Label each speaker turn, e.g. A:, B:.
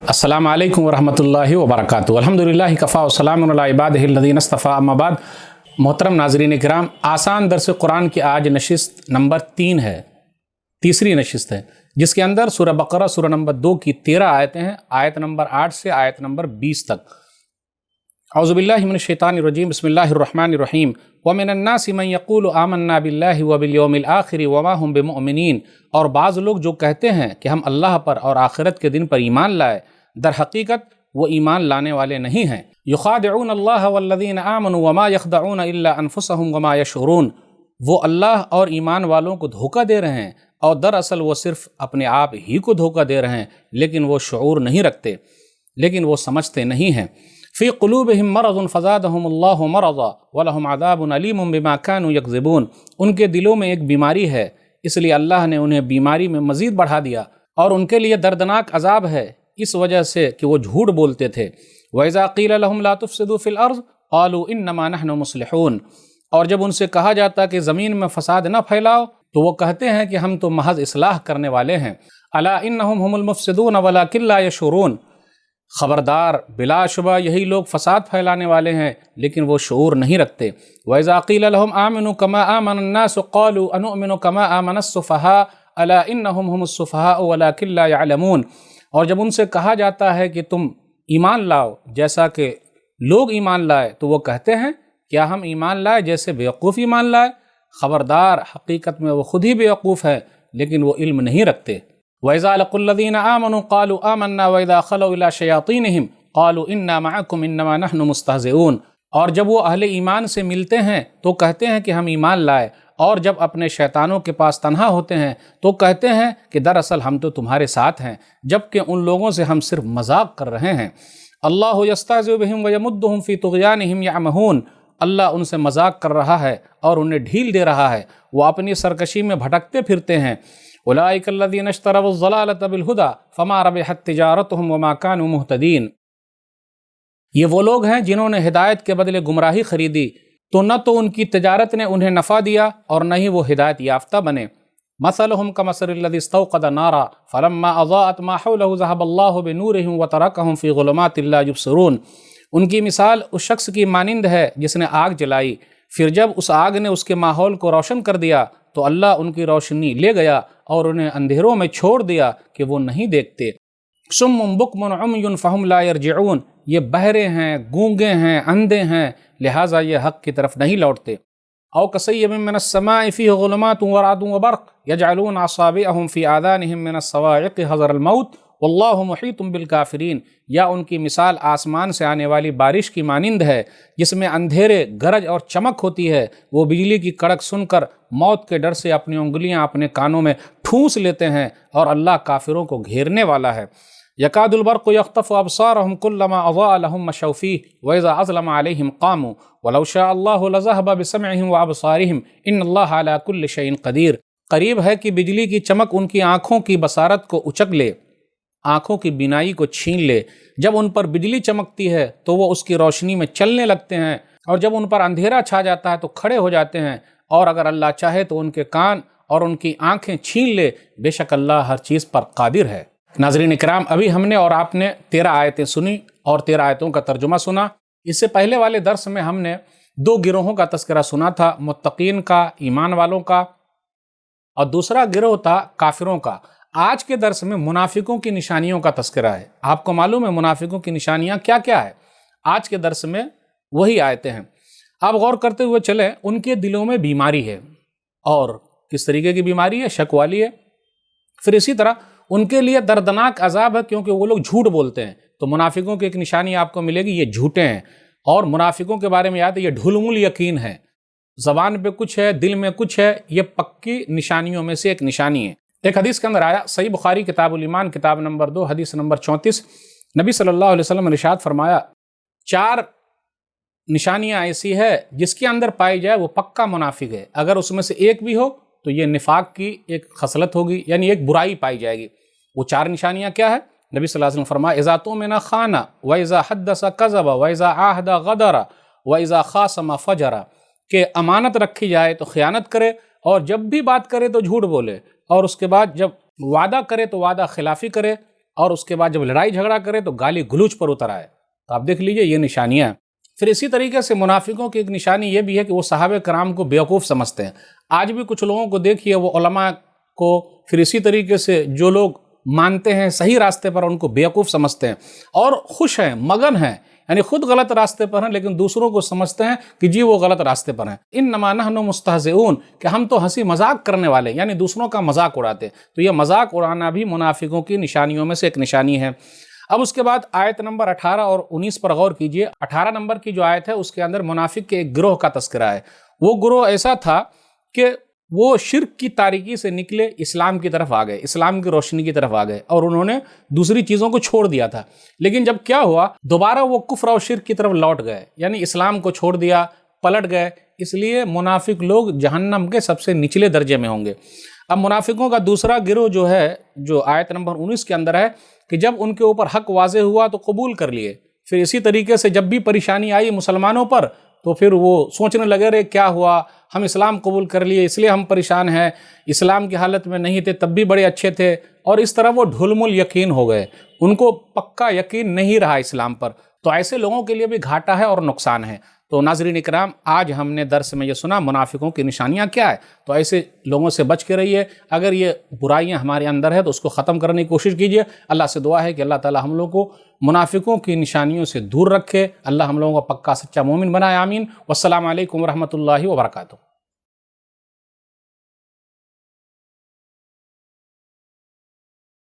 A: अस्सलामु अलैकुम वरहमतुल्लाहि वबरकातुहू। अल्हम्दुलिल्लाहि कफ़ा व सलामुन अला इबादिहिल लज़ीना इस्तफ़ा, अम्मा बाद। मोहतरम नाज़रीन किराम, आसान दर्स कुरान की आज नशिस्त नंबर 3 है, तीसरी नशिस्त है, जिसके अंदर सूरह बकरा सूरह नंबर 2 की 13 आयतें हैं, आयत नंबर 8 से आयत नंबर 20 तक। औज़ुबिल्लाहि मिनश्शैतानिर्रजीम, बिस्मिल्लाहिर्रहमानिर्रहीम। व मिनन्नासि मन यक़ूलु आमन्ना बिल्लाहि व बिल यौमिल आखिर व मा हुम बिमुमिनीन। और बाज़ लोग जो कहते हैं कि हम अल्लाह पर और आखिरत के दिन पर ईमान लाए, दर हकीकत वो ईमान लाने वाले नहीं हैं। युखादिऊन अल्लाह वल्लज़ीना आमनू व मा यख़दऊन इल्ला अनफुसहुम व मा यशऊरून। वो अल्लाह और ईमान वालों को धोखा दे रहे हैं और दरअसल वो सिर्फ अपने आप ही को धोखा दे रहे हैं, लेकिन वो शऊर नहीं रखते, लेकिन वो समझते नहीं हैं। फ़ी क़ुलूबिहिम मरज़ुन फ़ज़ादहुमुल्लाहु मरज़ा व लहुम अज़ाबुन अलीमुन बिमा कानू यकज़िबून। उनके दिलों में एक बीमारी है, इसलिए अल्लाह ने उन्हें बीमारी में मज़ीद बढ़ा दिया और उनके लिए दर्दनाक अज़ाब है इस वजह से कि वो झूठ बोलते थे। व इज़ा क़ील लहुम ला तुफ़सिदू फ़िल अर्ज़ क़ालू इन्नमा नहनु मुस्लिहून। और जब उनसे कहा जाता कि ज़मीन में फ़साद न फैलाओ, तो वो कहते हैं कि हम तो महज़ इस्लाह करने वाले हैं। अला इन्नहुम हुमुल मुफ़सिदून वलाकिन ला यशऊरून। ख़बरदार, बिलाशुबा यही लोग फ़साद फैलाने वाले हैं, लेकिन वो शऊर नहीं रखते। व इज़ा क़ील लहुम आमिनू कमा आमनन्नास क़ालू अनुमिनु कमा आमनस्सुफ़हा अला इन्नहुम हुमुस्सुफ़हा वलाकिन ला यअलमून। और जब उनसे कहा जाता है कि तुम ईमान लाओ जैसा कि लोग ईमान लाए, तो वो कहते हैं क्या हम ईमान लाए जैसे बेवकूफ़ ईमान लाए। ख़बरदार, हकीकत में वो खुद ही बेवकूफ़ है, लेकिन वो इल्म नहीं रखते। वइज़ा लक़ुल्लज़ीना आमनू क़ालू आमन्ना वइज़ा ख़लऊ इला शयातीनिहिम क़ालू इन्ना मअकुम इन्नमा नहनु मुस्तहज़िऊन। और जब वो अहले ईमान से मिलते हैं तो कहते हैं कि हम ईमान लाए, और जब अपने शैतानों के पास तन्हा होते हैं तो कहते हैं कि दरअसल हम तो तुम्हारे साथ हैं, जबकि उन लोगों से हम सिर्फ मजाक कर रहे हैं। अल्लाहु यस्तहज़िउ बिहिम व यमुद्दुहुम फ़ी तुग़यानिहिम यअमहून। अल्लाह उनसे मजाक कर रहा है और उन्हें ढील दे रहा है, वो अपनी सरकशी में भटकते फिरते हैं। उलाइकल्लज़ीना इश्तरवुज़्ज़लालता बिलहुदा फ़मा रबिहत तिजारतुहुम व मा कानू मुहतदीन। ये वो लोग हैं जिन्होंने हिदायत के बदले गुमराही खरीदी, तो न तो उनकी तिजारत ने उन्हें नफ़ा दिया और न ही वो हिदायत याफ्ता बने। मसलुहुम कमसलिल्लज़ी इस्तौक़द नारा फ़लम्मा अज़ाअत मा हौलहु ज़हबल्लाहु बिनूरिहिम व तरकहुम फ़ी ज़ुलुमातिन ला युबसिरून। उनकी मिसाल उस शख्स की मानिंद है जिसने आग जलाई, फिर जब उस आग ने उसके माहौल को रोशन कर दिया तो अल्लाह उनकी रोशनी ले गया और उन्हें अंधेरों में छोड़ दिया कि वो नहीं देखते। सुम्मुन बुक्मुन उम्युन फ़हुम ला यरजिऊन। ये बहरे हैं, गूंगे हैं, अंधे हैं, लिहाजा ये हक़ की तरफ नहीं लौटते। औ कसय्यबिन मिनस्समाइ फ़ीहि ज़ुलुमातुन व रअदुन व बर्क़ यजअलून असाबिअहुम फ़ी आज़ानिहिम मिनस्सवाइक़ि हज़रल मौत वल्लाहु मुहीतुम बिल काफ़िरीन। या उनकी मिसाल आसमान से आने वाली बारिश की मानिंद है, जिसमें अंधेरे, गरज और चमक होती है। वो बिजली की कड़क सुनकर मौत के डर से अपनी उंगलियां अपने कानों में ठूंस लेते हैं, और अल्लाह काफिरों को घेरने वाला है। यकादुल बर्क़ु यख़्तफ़ु अबसारहुम कुल्लमा अज़ाअ लहुम मशौ फ़ीह व इज़ा अज़लम अलैहिम क़ामू वलौ शाअ अल्लाहु लज़हब बिसमइहिम व अबसारिहिम इन्नल्लाहा अला कुल्लि शैइन क़दीर। करीब है कि बिजली की चमक उनकी आँखों की बसारत को उचक ले, आँखों की बीनाई को छीन ले। जब उन पर बिजली चमकती है तो वो उसकी रोशनी में चलने लगते हैं, और जब उन पर अंधेरा छा जाता है तो खड़े हो जाते हैं। और अगर अल्लाह चाहे तो उनके कान और उनकी आँखें छीन ले, बेशक अल्लाह हर चीज़ पर कादिर है। नाज़रीन इकराम, अभी हमने और आपने 13 आयतें सुनी और 13 आयतों का तर्जुमा सुना। इससे पहले वाले दर्स में हमने 2 गिरोहों का तज़किरा सुना था, मुत्तकीन का, ईमान वालों का, और दूसरा गिरोह था काफिरों का। आज के दर्स में मुनाफिकों की निशानियों का तज़किरा है। आपको मालूम है मुनाफिकों की निशानियां क्या क्या है? आज के दर्स में वही आयतें हैं। आप गौर करते हुए चलें, उनके दिलों में बीमारी है, और किस तरीके की बीमारी है? शक वाली है। फिर इसी तरह उनके लिए दर्दनाक अजाब है, क्योंकि वो लोग झूठ बोलते हैं। तो मुनाफिकों की एक निशानी आपको मिलेगी, ये झूठे हैं। और मुनाफिकों के बारे में याद है, ये ढुलमुल यकीन है, ज़बान पे कुछ है, दिल में कुछ है। ये पक्की निशानियों में से एक निशानी है। एक हदीस के अंदर आया, सही बुखारी किताबुल ईमान किताब नंबर 2 हदीस नंबर 34, नबी सल्लल्लाहु अलैहि वसल्लम ने इरशाद फरमाया, 4 निशानियां ऐसी है जिसके अंदर पाई जाए वो पक्का मुनाफिक है। अगर उसमें से एक भी हो तो ये निफाक की एक खसलत होगी, यानी एक बुराई पाई जाएगी। वो 4 निशानियां क्या है? नबी सल्लल्लाहु अलैहि वसल्लम फरमाया, इज़ा तुमिना खाना व इज़ा हद्दसा कज़बा व इज़ा आहदा गदरा व इज़ा खासमा फजरा। कि अमानत रखी जाए तो ख़यानत करे, और जब भी बात करे तो झूठ बोले, और उसके बाद जब वादा करे तो वादा खिलाफी करे, اور اس کے بعد جب لڑائی جھگڑا کرے تو گالی گلوچ پر اتر آئے۔ تو آپ دیکھ لیجئے یہ نشانیاں ہیں۔ پھر اسی طریقے سے منافقوں کی ایک نشانی یہ بھی ہے کہ وہ صحابہ کرام کو بیوقوف سمجھتے ہیں۔ آج بھی کچھ لوگوں کو دیکھیے، وہ علماء کو پھر اسی طریقے سے جو لوگ مانتے ہیں صحیح راستے پر ان کو بیوقوف سمجھتے ہیں اور خوش ہیں، مگن ہیں، یعنی خود غلط راستے پر ہیں لیکن دوسروں کو سمجھتے ہیں کہ جی وہ غلط راستے پر ہیں۔ انما نحن مستہزئون، کہ ہم تو ہنسی مذاق کرنے والے، یعنی دوسروں کا مذاق اڑاتے۔ تو یہ مذاق اڑانا بھی منافقوں کی نشانیوں میں سے ایک نشانی ہے۔ اب اس کے بعد آیت نمبر 18 اور 19 پر غور کیجئے۔ 18 نمبر کی جو آیت ہے اس کے اندر منافق کے ایک گروہ کا تذکرہ ہے۔ وہ گروہ ایسا تھا کہ وہ شرک کی تاریکی سے نکلے، اسلام کی طرف آ گئے، اسلام کی روشنی کی طرف آ گئے اور انہوں نے دوسری چیزوں کو چھوڑ دیا تھا۔ لیکن جب کیا ہوا، دوبارہ وہ کفر اور شرک کی طرف لوٹ گئے، یعنی اسلام کو چھوڑ دیا، پلٹ گئے۔ اس لیے منافق لوگ جہنم کے سب سے نچلے درجے میں ہوں گے۔ اب منافقوں کا دوسرا گروہ جو ہے، جو آیت نمبر 19 کے اندر ہے، کہ جب ان کے اوپر حق واضح ہوا تو قبول کر لیے، پھر اسی طریقے سے جب بھی پریشانی آئی مسلمانوں پر تو پھر وہ سوچنے لگے، رہے کیا ہوا، ہم اسلام قبول کر لیے اس لیے ہم پریشان ہیں، اسلام کی حالت میں نہیں تھے تب بھی بڑے اچھے تھے، اور اس طرح وہ ڈھلمل یقین ہو گئے، ان کو پکا یقین نہیں رہا اسلام پر۔ تو ایسے لوگوں کے لیے بھی گھاٹا ہے اور نقصان ہے۔ تو ناظرین اکرام، آج ہم نے درس میں یہ سنا منافقوں کی نشانیاں کیا ہے، تو ایسے لوگوں سے بچ کے رہیے۔ اگر یہ برائیاں ہمارے اندر ہے تو اس کو ختم کرنے کی کوشش کیجیے۔ اللہ سے دعا ہے کہ اللہ تعالی ہم لوگوں کو منافقوں کی نشانیوں سے دور رکھے، اللہ ہم لوگوں کو پکا سچا مومن بنائے، آمین۔ والسلام علیکم ورحمۃ اللہ وبرکاتہ۔